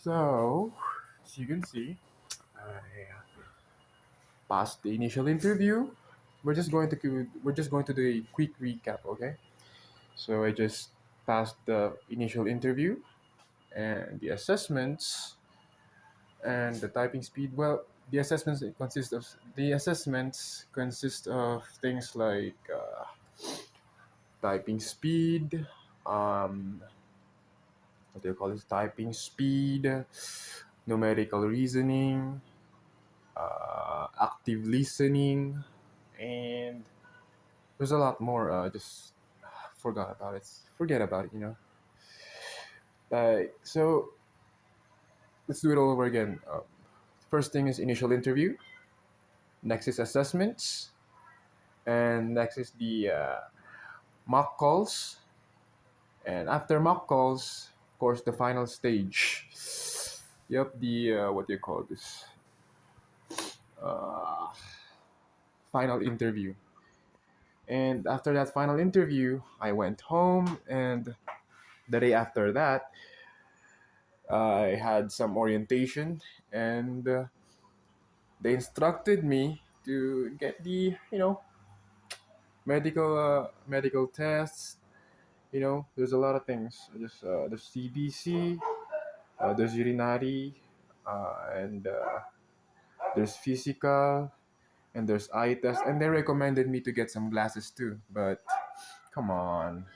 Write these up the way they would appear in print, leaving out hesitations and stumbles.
So, as you can see, I passed the initial interview. We're just going to do a quick recap, okay? So I just passed the initial interview and the assessments and the typing speed. Well, the assessments consist of things like typing speed, um, what do you call this? Typing speed, numerical reasoning, active listening, and there's a lot more. Just forgot about it. Forget about it. So let's do it all over again. First thing is initial interview. Next is assessments, and next is the mock calls. And after mock calls, of course, the final stage. Yep, the what do you call this? Uh, Final interview. And after that final interview, I went home, and the day after that, I had some orientation, and they instructed me to get the medical tests. There's a lot of things. Just there's CBC, there's urinary, and there's physical, and there's eye test, and they recommended me to get some glasses too. But come on,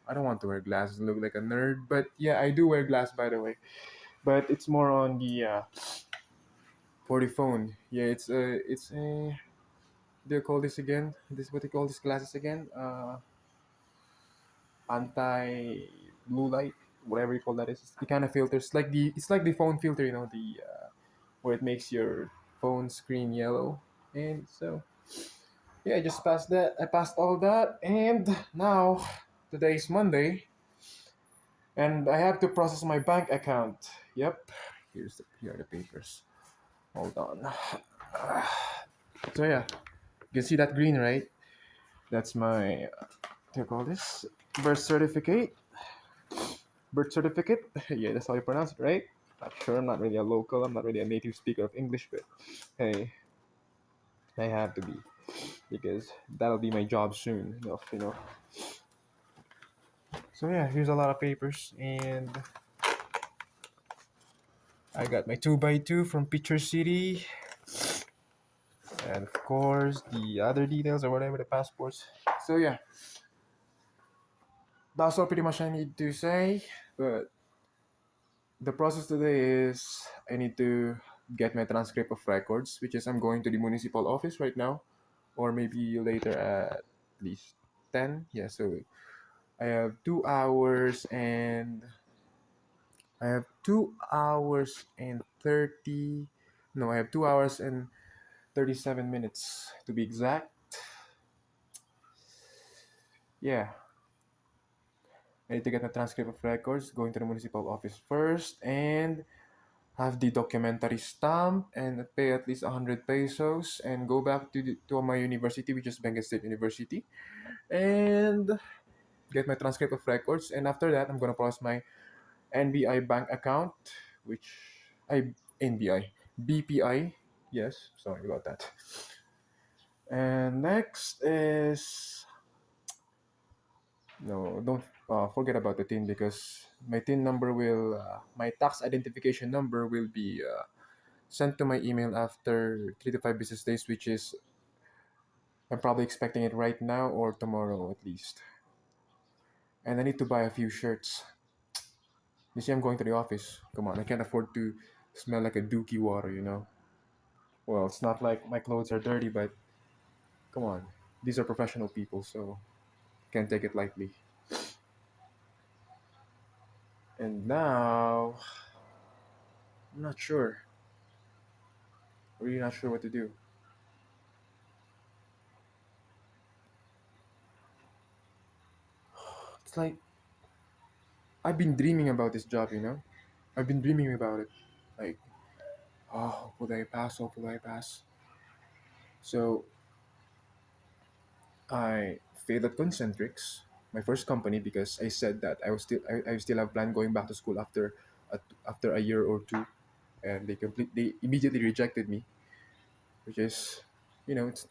I don't want to wear glasses and look like a nerd. But yeah, I do wear glasses, by the way. But it's more on the for the phone. Yeah, it's a do you call this again? This what you call these glasses again? Anti blue light, whatever you call that is. The kind of filters, like the phone filter, the where it makes your phone screen yellow. And so yeah, I just passed that. I passed all that, and now today's Monday, and I have to process my bank account. Yep, here are the papers. Hold on. So yeah, you can see that green, right? That's my what do you call this? Birth certificate. Birth certificate. Yeah, that's how you pronounce it, right? Not sure. I'm not really a local. I'm not really a native speaker of English, but hey, I have to be because that'll be my job soon enough. So yeah, here's a lot of papers, and I got my 2x2 from Picture City, and of course the other details or whatever, the passports. So yeah, that's all pretty much I need to say. But the process today is I need to get my transcript of records, which is I'm going to the municipal office right now, or maybe later at least 10. Yeah, so I have 2 hours and I have 2 hours and 30. No, I have 2 hours and 37 minutes to be exact. Yeah, I need to get a transcript of records, going to the municipal office first, and have the documentary stamp and pay at least 100 pesos and go back to my university, which is Benguet State University, and get my transcript of records. And after that, I'm going to process my NBI bank account, which I NBI, BPI. Yes, sorry about that. And next is no, don't forget about the TIN because my TIN number my tax identification number will be sent to my email after 3 to 5 business days, which is I'm probably expecting it right now or tomorrow at least. And I need to buy a few shirts. You see, I'm going to the office. Come on, I can't afford to smell like a dookie water. Well, it's not like my clothes are dirty, but come on, these are professional people, so can't take it lightly. And now, I'm not sure. Really not sure what to do. It's like I've been dreaming about this job. I've been dreaming about it. Like, oh, will I pass? Oh, will I pass? So I failed at Concentrix, my first company, because I said that I still have planned going back to school after after a year or two, and they immediately rejected me, which is, it's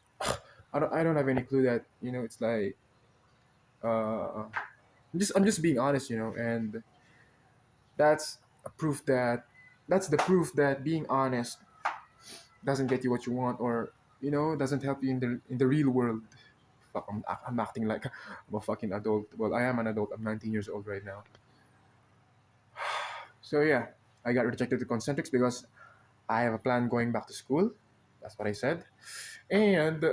I don't have any clue that, it's like, I'm just being honest, and that's a proof that that's the proof that being honest doesn't get you what you want, or doesn't help you in the real world. Fuck, I'm acting like I'm a fucking adult. Well, I am an adult. I'm 19 years old right now. So yeah, I got rejected to Concentrics because I have a plan going back to school. That's what I said. And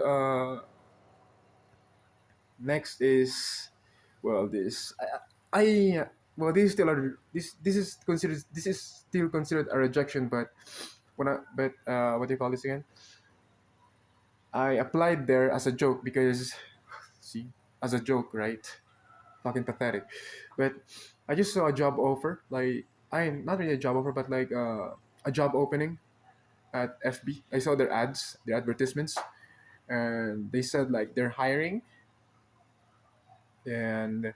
next is, well, I well, this is still considered a rejection, but what do you call this again? I applied there as a joke because, see, as a joke, right? Fucking pathetic. But I just saw a job offer, like, I not really a job offer, but like a job opening at FB. I saw their ads, their advertisements, and they said like they're hiring, and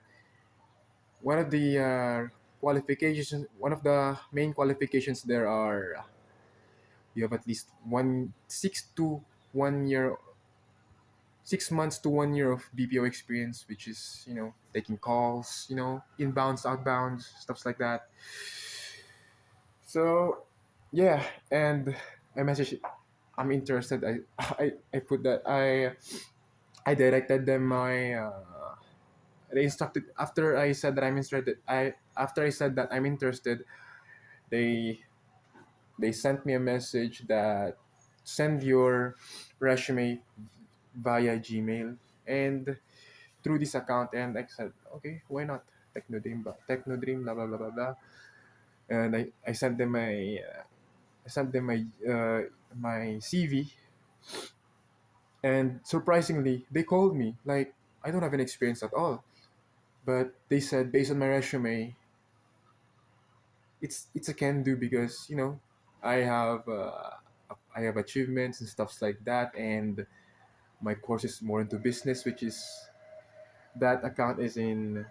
one of the one of the main qualifications there are, you have at least 1 6 months to 1 year of BPO experience, which is, taking calls, inbounds, outbounds, stuff like that. So yeah, and I messaged, I'm interested. I put that I directed them my they instructed, after I said that I'm interested. I After I said that I'm interested, they they sent me a message that send your resume via Gmail, and through this account, and I said, okay, why not? Techno Dream, blah blah blah blah blah. And I sent them my CV, and surprisingly, they called me. Like, I don't have any experience at all, but they said, based on my resume, it's a can do, because I have uh, I have achievements and stuffs like that, and my course is more into business, which is, that account is in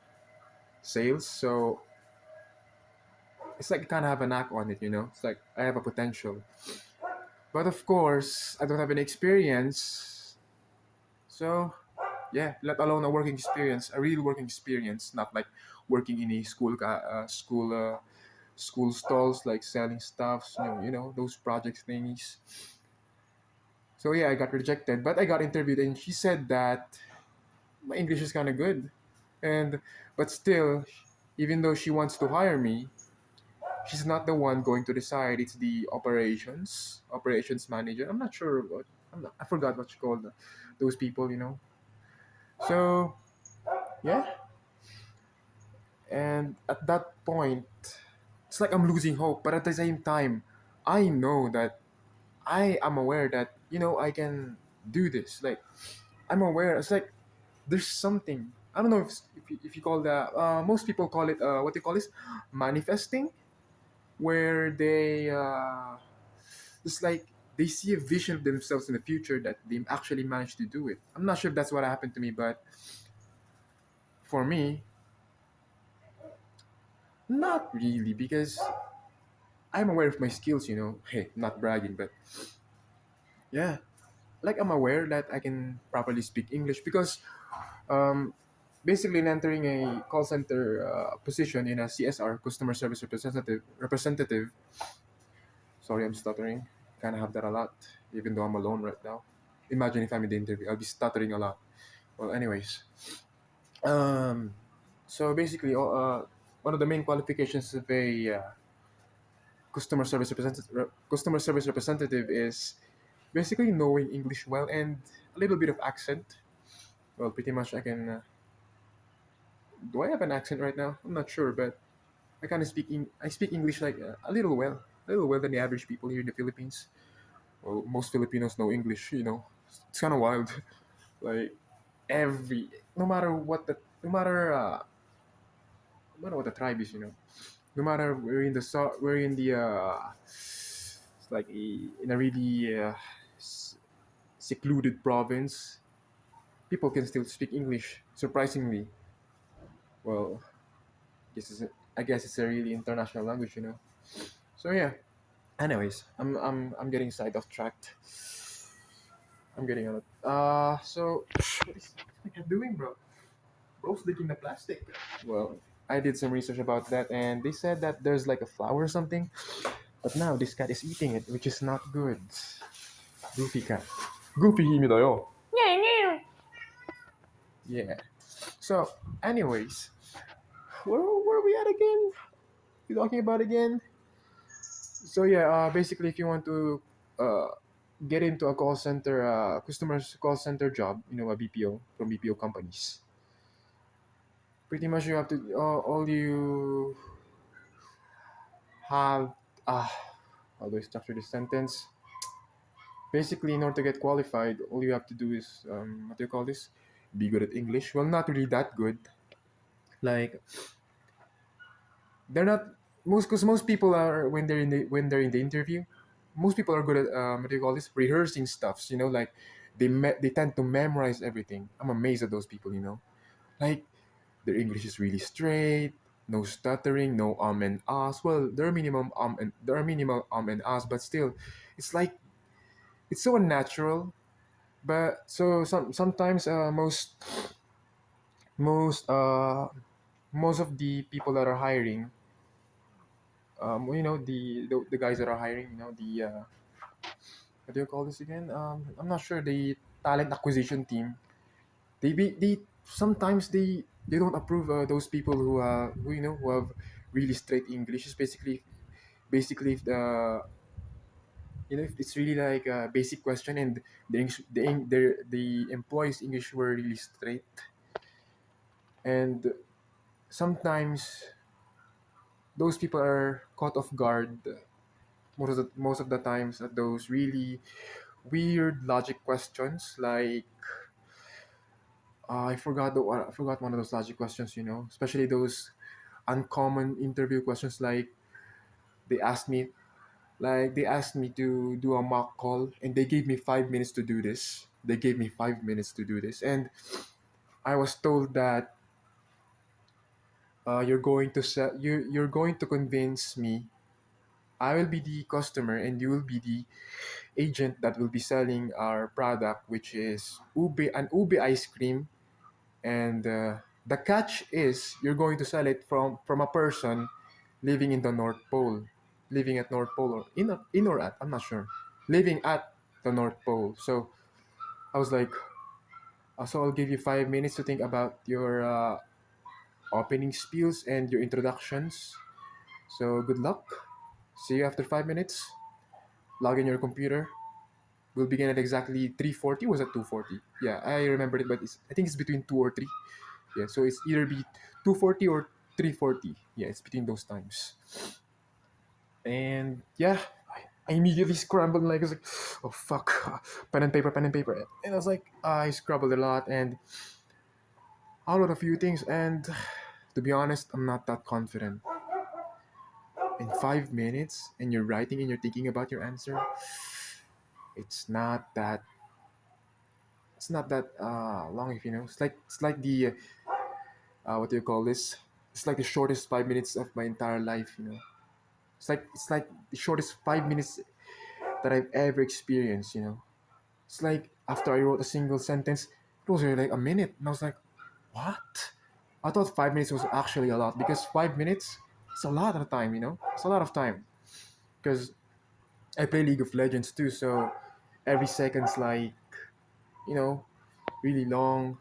sales. So it's like I kind of have a knack on it. It's like I have a potential, but of course I don't have any experience. So yeah, let alone a working experience, a real working experience, not like working in a school stalls, like selling stuffs, those project thingies. So yeah, I got rejected, but I got interviewed, and she said that my English is kind of good, and but still, even though she wants to hire me, she's not the one going to decide. It's the operations manager. I'm not sure I forgot what you call those people. So yeah, and at that point, it's like I'm losing hope, but at the same time, I know that I am aware that I can do this. Like, I'm aware. It's like there's something. I don't know if you call that. Most people call it, what they call this, manifesting, where it's like they see a vision of themselves in the future that they actually managed to do it. I'm not sure if that's what happened to me, but for me, not really, because I'm aware of my skills. Hey, not bragging, but yeah, like, I'm aware that I can properly speak English, because um, basically, in entering a call center position in a CSR, customer service representative. Sorry, I'm stuttering. Kind of have that a lot, even though I'm alone right now. Imagine if I'm in the interview, I'll be stuttering a lot. Well, anyways, um, so basically, one of the main qualifications of a customer service representative is basically knowing English well, and a little bit of accent. Well, pretty much I can. Do I have an accent right now? I'm not sure, but I speak English like a little well than the average people here in the Philippines. Well, most Filipinos know English. It's kind of wild. Like, every no matter what the tribe is, no matter we're in the it's like in a really secluded province, people can still speak English. Surprisingly, well, this is I guess it's a really international language. So yeah. Anyways, I'm getting side off tracked. I'm getting on it. So what is my cat doing, bro? Bro's licking the plastic. Well, I did some research about that, and they said that there's like a flower or something. But now this cat is eating it, which is not good. Goofy cat. Goofy himi da yo. Yeah. So, anyways, where are we at again? We talking about again? So yeah, basically, if you want to uh, get into a call center, customers call center job, a BPO from BPO companies, pretty much you have to all you have. Uh, how do I structure this sentence? Basically, in order to get qualified, all you have to do is what do you call this? Be good at English. Well, not really that good. Like they're not most because most people are when they're in the interview, most people are good at what do you call this? Rehearsing stuffs. Like they tend to memorize everything. I'm amazed at those people. Like their English is really straight. No stuttering, no and ahs. Well, there are minimal and ahs, but still, it's like it's so unnatural. But so sometimes most uh most of the people that are hiring, the guys that are hiring, the what do you call this again? I'm not sure, the talent acquisition team. They sometimes they don't approve those people who have really straight English. It's basically if if it's really like a basic question and the employees English were really straight, and sometimes those people are caught off guard most of the times at those really weird logic questions. Like I forgot one of those logic questions. Especially those uncommon interview questions. Like they asked me they asked me to do a mock call, and they gave me 5 minutes to do this. And I was told that you're going to convince me. I will be the customer and you will be the agent that will be selling our product, which is ube ice cream. And the catch is you're going to sell it from a person living in the North Pole, living at North Pole, or in or at, I'm not sure, living at the North Pole. So I was like, so I'll give you 5 minutes to think about your opening spiels and your introductions. So good luck. See you after 5 minutes. Log in your computer. We'll begin at exactly 3:40. Was it 2:40? Yeah, I remember it, but I think it's between 2 or 3. Yeah, so it's either be 2:40 or 3:40. Yeah, it's between those times. And yeah, I immediately scrambled, like I was like, oh fuck, pen and paper, pen and paper. And I was like, I scrabbled a lot and I wrote a few things. And to be honest, I'm not that confident. In 5 minutes, and you're writing and you're thinking about your answer, it's not that long, if you know. It's like the what do you call this? It's like the shortest 5 minutes of my entire life. It's like the shortest 5 minutes that I've ever experienced. It's like after I wrote a single sentence, it was really like a minute, and I was like, what? I thought 5 minutes was actually a lot, because 5 minutes is a lot of time. It's a lot of time because I play League of Legends too, so every second's like you know really long.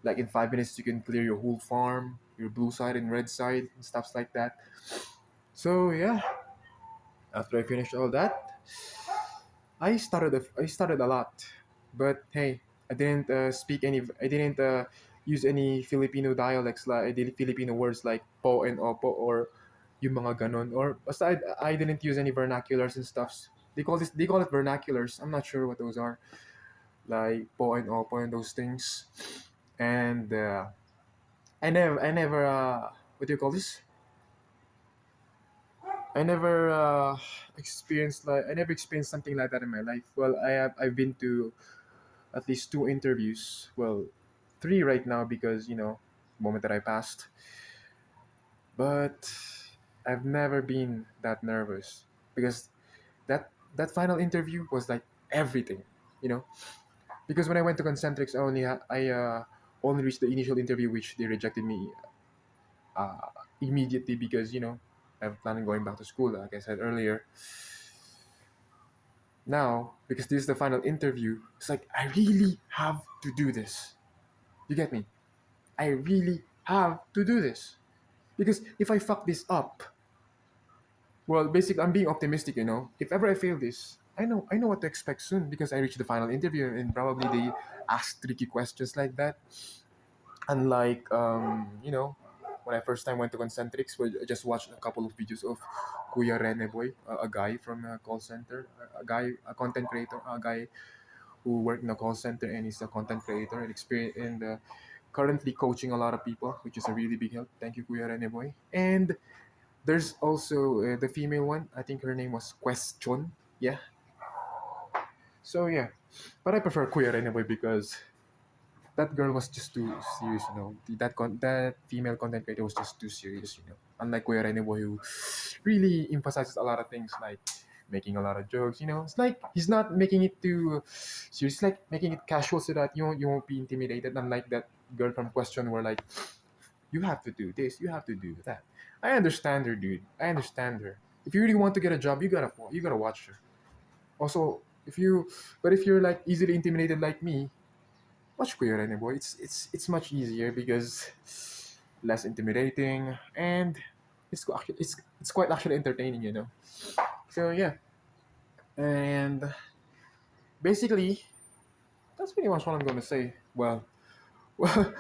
Like in 5 minutes, you can clear your whole farm, your blue side and red side, and stuffs like that. So yeah, after I finished all that, I started a lot, but hey, I didn't use any Filipino dialects, like I did Filipino words like po and opo, or yung mga ganon, or aside, I didn't use any vernaculars and stuffs. They call it vernaculars. I'm not sure what those are, like po and opo and those things. And I never what do you call this? I never experienced something like that in my life. Well, I've been to at least two interviews. Well, three right now, because the moment that I passed. But I've never been that nervous because that final interview was like everything, you know. Because when I went to Concentrics, I only reached the initial interview, which they rejected me uh, immediately because I'm planning going back to school, like I said earlier. Now, because this is the final interview, it's like I really have to do this. You get me? I really have to do this because if I fuck this up, well, basically, I'm being optimistic. If ever I fail this, I know what to expect soon because I reached the final interview and probably they ask tricky questions like that. Unlike when I first time went to Concentrics, where I just watched a couple of videos of Kuya Rene Boy, a guy from a call center, a content creator, a guy who worked in a call center and he's a content creator and experience and currently coaching a lot of people, which is a really big help. Thank you, Kuya Rene Boy. And there's also the female one. I think her name was Question. Yeah. So yeah, but I prefer Kuya Rene Boy because that girl was just too serious. That female content creator was just too serious. Unlike Kuya Rene Boy, who really emphasizes a lot of things like making a lot of jokes. It's like he's not making it too serious. It's like making it casual so that you won't be intimidated. Unlike that girl from Question, where like you have to do this, you have to do that. I understand her, dude. I understand her. If you really want to get a job, you gotta watch her. Also, if you're like easily intimidated like me, watch Queer Anyway. It's much easier because less intimidating and it's quite actually entertaining. So yeah, and basically that's pretty much what I'm gonna say. Well, well,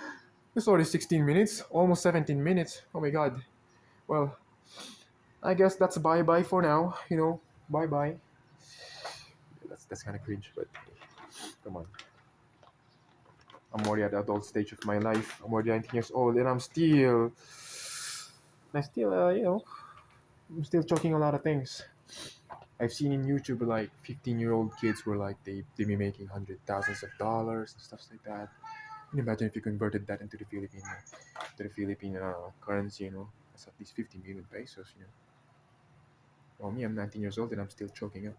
it's already 16 minutes, almost 17 minutes. Oh my god. Well, I guess that's bye bye for now. Bye bye. That's kind of cringe, but come on. I'm already at the adult stage of my life. I'm already 19 years old, and I'm still choking a lot of things. I've seen in YouTube like 15-year-old kids were like they be making hundred thousands of dollars and stuff like that. Can you imagine if you converted that into the Philippine currency? That's at least 50 million pesos. Well, me, I'm 19 years old and I'm still choking up.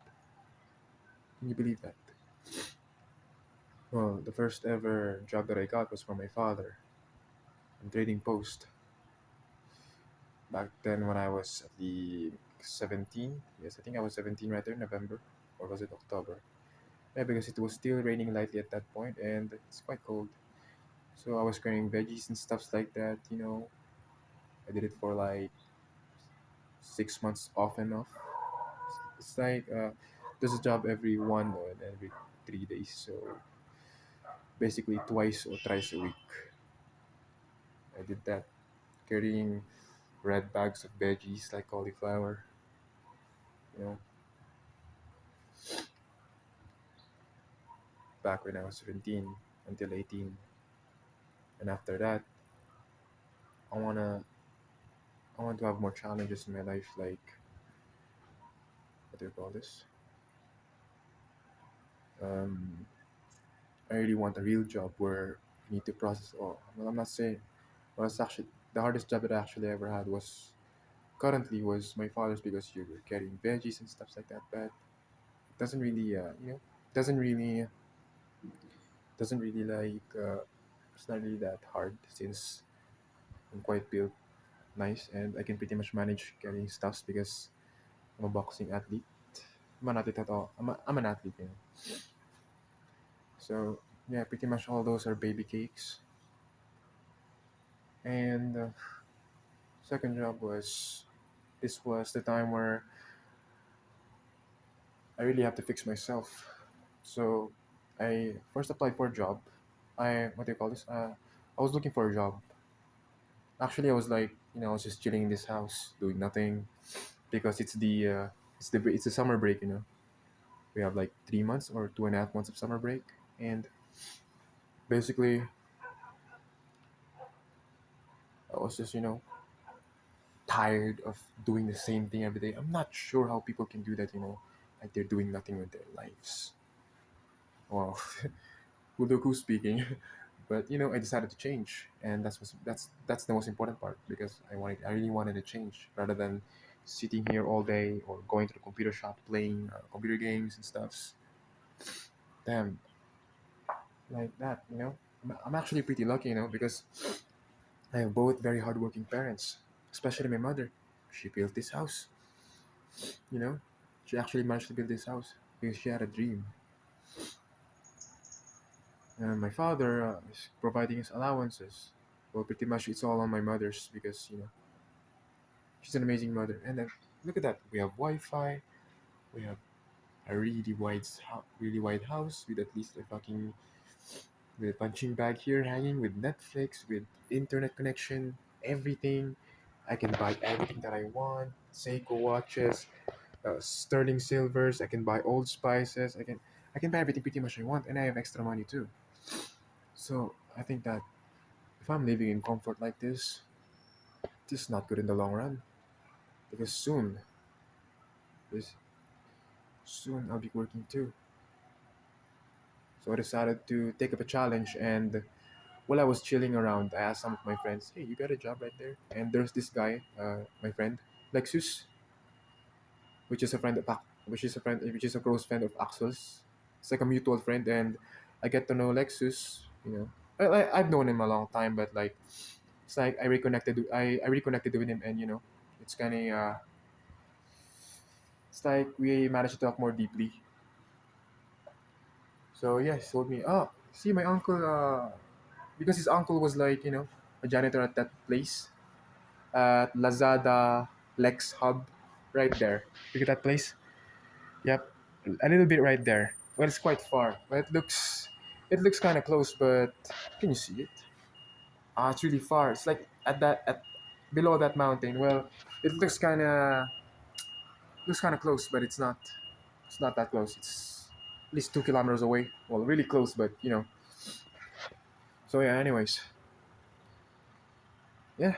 Can you believe that? Well, the first ever job that I got was from my father in trading post. Back then, when I was at the 17, yes, I think I was 17 right there, November, or was it October? Yeah, because it was still raining lightly at that point and it's quite cold. So I was carrying veggies and stuffs like that. I did it for like 6 months off and off. It's like there's a job every 3 days. So basically twice or thrice a week. I did that, carrying red bags of veggies like cauliflower, you know, back when I was 17 until 18. And after that, I wanna I want to have more challenges in my life, like what do you call this? Um, I really want a real job where you need to process all. Well, I'm not saying. Well, it's actually the hardest job that I actually ever had was currently was my father's because you were carrying veggies and stuff like that. But it doesn't really, doesn't really, doesn't really like. It's not really that hard since I'm quite built nice and I can pretty much manage carrying stuffs because I'm a boxing athlete. I'm an athlete at all. I'm an athlete. So yeah, pretty much all those are baby cakes. And second job was this was the time where I really have to fix myself. So I first applied for a job. I what do you call this? I was looking for a job. Actually, I was like, I was just chilling in this house doing nothing because it's the summer break. We have like 3 months or 2.5 months of summer break, and basically I was just tired of doing the same thing every day. I'm not sure how people can do that. Like they're doing nothing with their lives. Well, look who's speaking. But I decided to change, and that's the most important part because I really wanted to change rather than sitting here all day or going to the computer shop playing computer games and stuffs. Damn, like that, you know. I'm actually pretty lucky, you know, because I have both very hardworking parents, especially my mother. She built this house, you know. She actually managed to build this house because she had a dream. And my father is providing his allowances. Well, pretty much it's all on my mother's because, you know, she's an amazing mother. And then look at that. We have Wi-Fi. We have a really wide house with at least a fucking with a punching bag here hanging with Netflix, with internet connection, everything. I can buy everything that I want. Seiko watches, sterling silvers. I can buy old spices. I can buy everything pretty much I want, and I have extra money too. So I think that if I'm living in comfort like this is not good in the long run because this soon I'll be working too. So I decided to take up a challenge, and while I was chilling around, I asked some of my friends, "Hey, you got a job right there?" And there's this guy, my friend Lexus, which is a friend of which is a close friend of Axel's. It's like a mutual friend, and I get to know Lexus. You know, I've known him a long time, but like it's like I reconnected with him, and you know, it's kind of it's like we managed to talk more deeply. So yeah, he told me, "Oh, see, my uncle, because his uncle was like, you know, a janitor at that place at Lazada Lex Hub, right there. Look at that place. Yep, a little bit right there. Well, it's quite far, but it looks kind of close. But can you see it? Ah, it's really far. It's like at below that mountain. Well, it looks kind of close, but it's not. It's not that close. It's at least 2 kilometers away. Well, really close, but you know. So yeah. Anyways, yeah.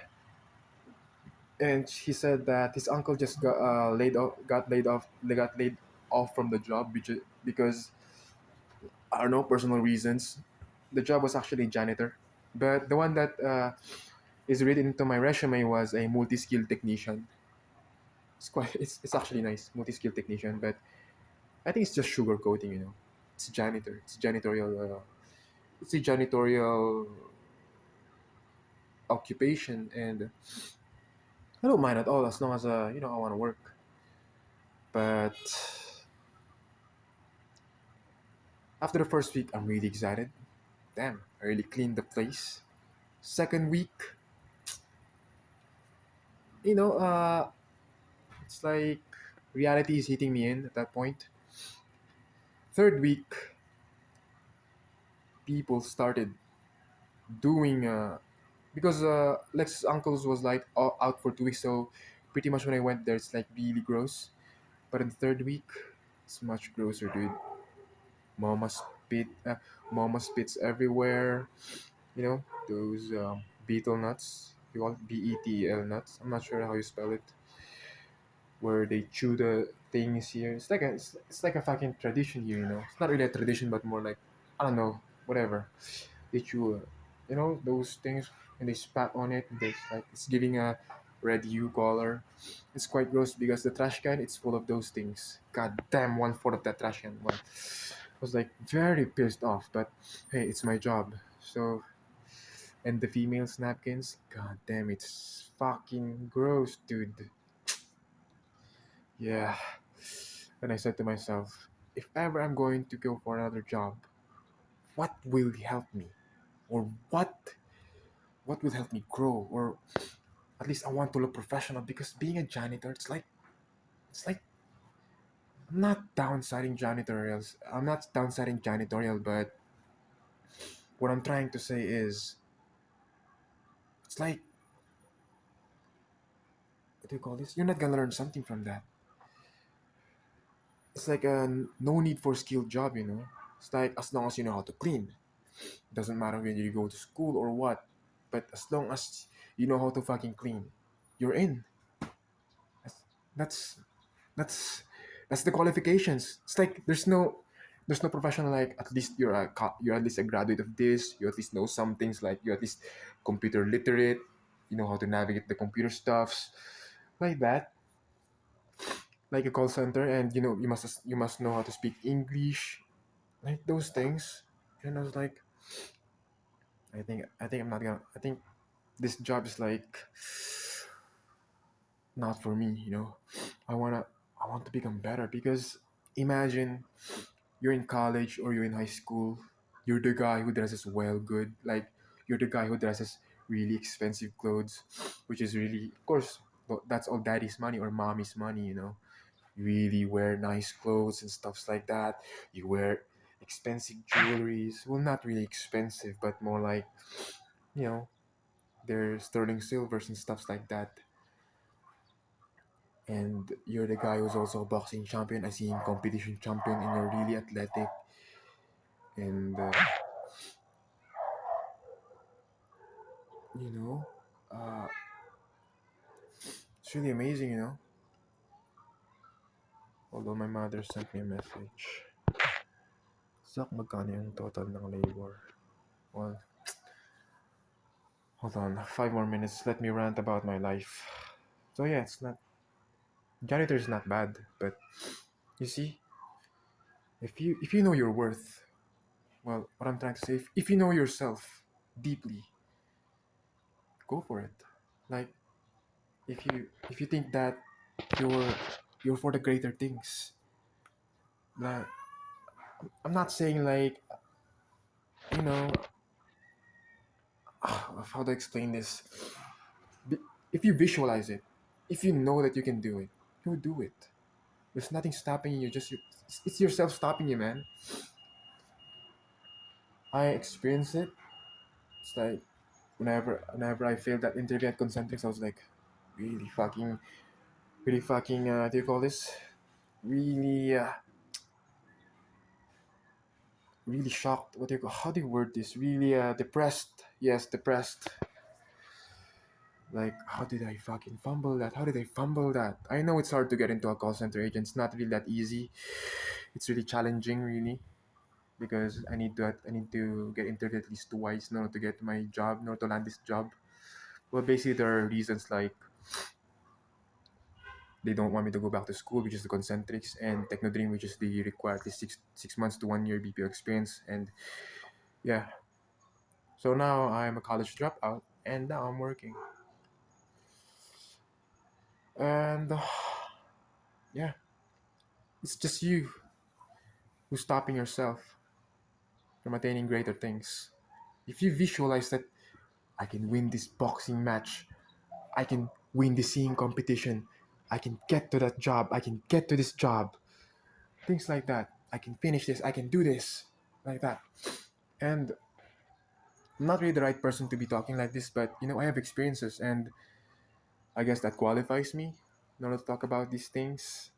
And he said that his uncle just got laid off from the job because I don't know personal reasons. The job was actually janitor, but the one that is written into my resume was a multi-skilled technician. It's actually nice, multi-skilled technician, but I think it's just sugarcoating, you know. It's janitor. It's a janitorial occupation, and I don't mind at all as long as you know I want to work. But after the first week, I'm really excited. Damn, I really cleaned the place. Second week, you know, it's like reality is hitting me in at that point. Third week, people started doing because Lex's uncle's was like out for 2 weeks, so pretty much when I went there, it's like really gross. But in the third week, it's much grosser, dude. Mama spit, mama spits everywhere. You know those beetle nuts. You call it BETL nuts. I'm not sure how you spell it. Where they chew the things here. It's like a fucking tradition here, you know. It's not really a tradition, but more like I don't know, whatever. They chew, you know, those things and they spat on it. And it's giving a red hue color. It's quite gross because the trash can it's full of those things. God damn, 1/4 of that trash can. Well, I was like very pissed off, but hey, it's my job. So and the female's napkins, god damn, it's fucking gross, dude. Yeah. And I said to myself, if ever I'm going to go for another job, what will help me? Or what will help me grow? Or at least I want to look professional because being a janitor, it's like I'm not downsizing janitorials. I'm not downsizing janitorial, but what I'm trying to say is it's like what do you call this? You're not gonna learn something from that. It's like a no need for skilled job, you know. It's like as long as you know how to clean. Doesn't matter when you go to school or what, but as long as you know how to fucking clean, you're in. That's that's that's, that's the qualifications. It's like there's no professional like at least you're at least a graduate of this. You at least know some things like you're at least computer literate. You know how to navigate the computer stuffs like that. like a call center, and you must know how to speak English, like those things. And I was like, I think I'm not gonna. I think this job is like not for me. I want to become better because imagine you're in college or you're in high school. You're the guy who dresses well, good. Like you're the guy who dresses really expensive clothes, which is really, of course, that's all daddy's money or mommy's money. You really wear nice clothes and stuffs like that. You wear expensive jewelries. Well, not really expensive, but more like, you know, they're sterling silvers and stuffs like that. And you're the guy who's also a boxing champion, I see, in competition champion, and you're really athletic. And, you know, uh, it's really amazing. Although my mother sent me a message. Zach, magkano yung total ng labor? Well, hold on, 5 more minutes. Let me rant about my life. So yeah, it's not janitor is not bad, but you see, if you know your worth, well, what I'm trying to say, if you know yourself deeply, go for it. Like if you think that you're you're for the greater things. Like I'm not saying like you know how to explain this. If you visualize it, if you know that you can do it, you'll do it. There's nothing stopping you. It's yourself stopping you, man. I experienced it. It's like whenever I failed that interview at Concentrics, I was like, really fucking, really fucking. Do you call this? Really, really shocked. What do you call? How do you word this? Really, depressed. Yes, depressed. Like, how did I fucking fumble that? How did I fumble that? I know it's hard to get into a call center agent. It's not really that easy. It's really challenging, really, because I need to get interviewed at least twice in order to get my job, in order to land this job. Well, basically, there are reasons like they don't want me to go back to school, which is the concentrics, and Technodream, which is the required at least six months to 1 year BPO experience. And yeah, so now I'm a college dropout, and now I'm working. And yeah, it's just you who's stopping yourself from attaining greater things. If you visualize that I can win this boxing match, I can win this singing competition, I can get to that job, I can get to this job, things like that. I can finish this, I can do this, like that. And I'm not really the right person to be talking like this, but I have experiences, and I guess that qualifies me in order to talk about these things.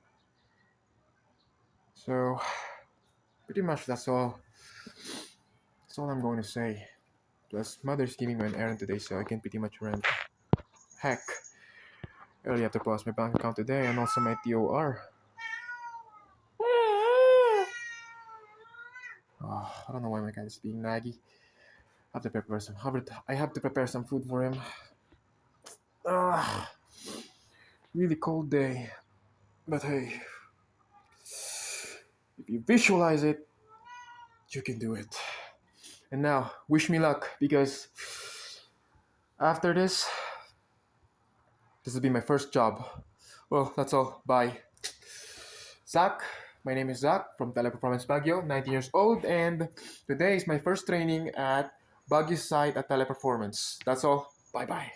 So, pretty much that's all. That's all I'm going to say. Plus, mother's giving me an errand today, so I can pretty much rent. Heck, I only have to pause my bank account today and also my TOR. Oh, I don't know why my cat is being naggy. I have to prepare some food for him. Ah, really cold day. But hey, if you visualize it, you can do it. And now, wish me luck because after this will be my first job. Well, that's all. Bye. Zach, my name is Zach from Teleperformance Baguio, 19 years old, and today is my first training at Baguio site at Teleperformance. That's all. Bye bye.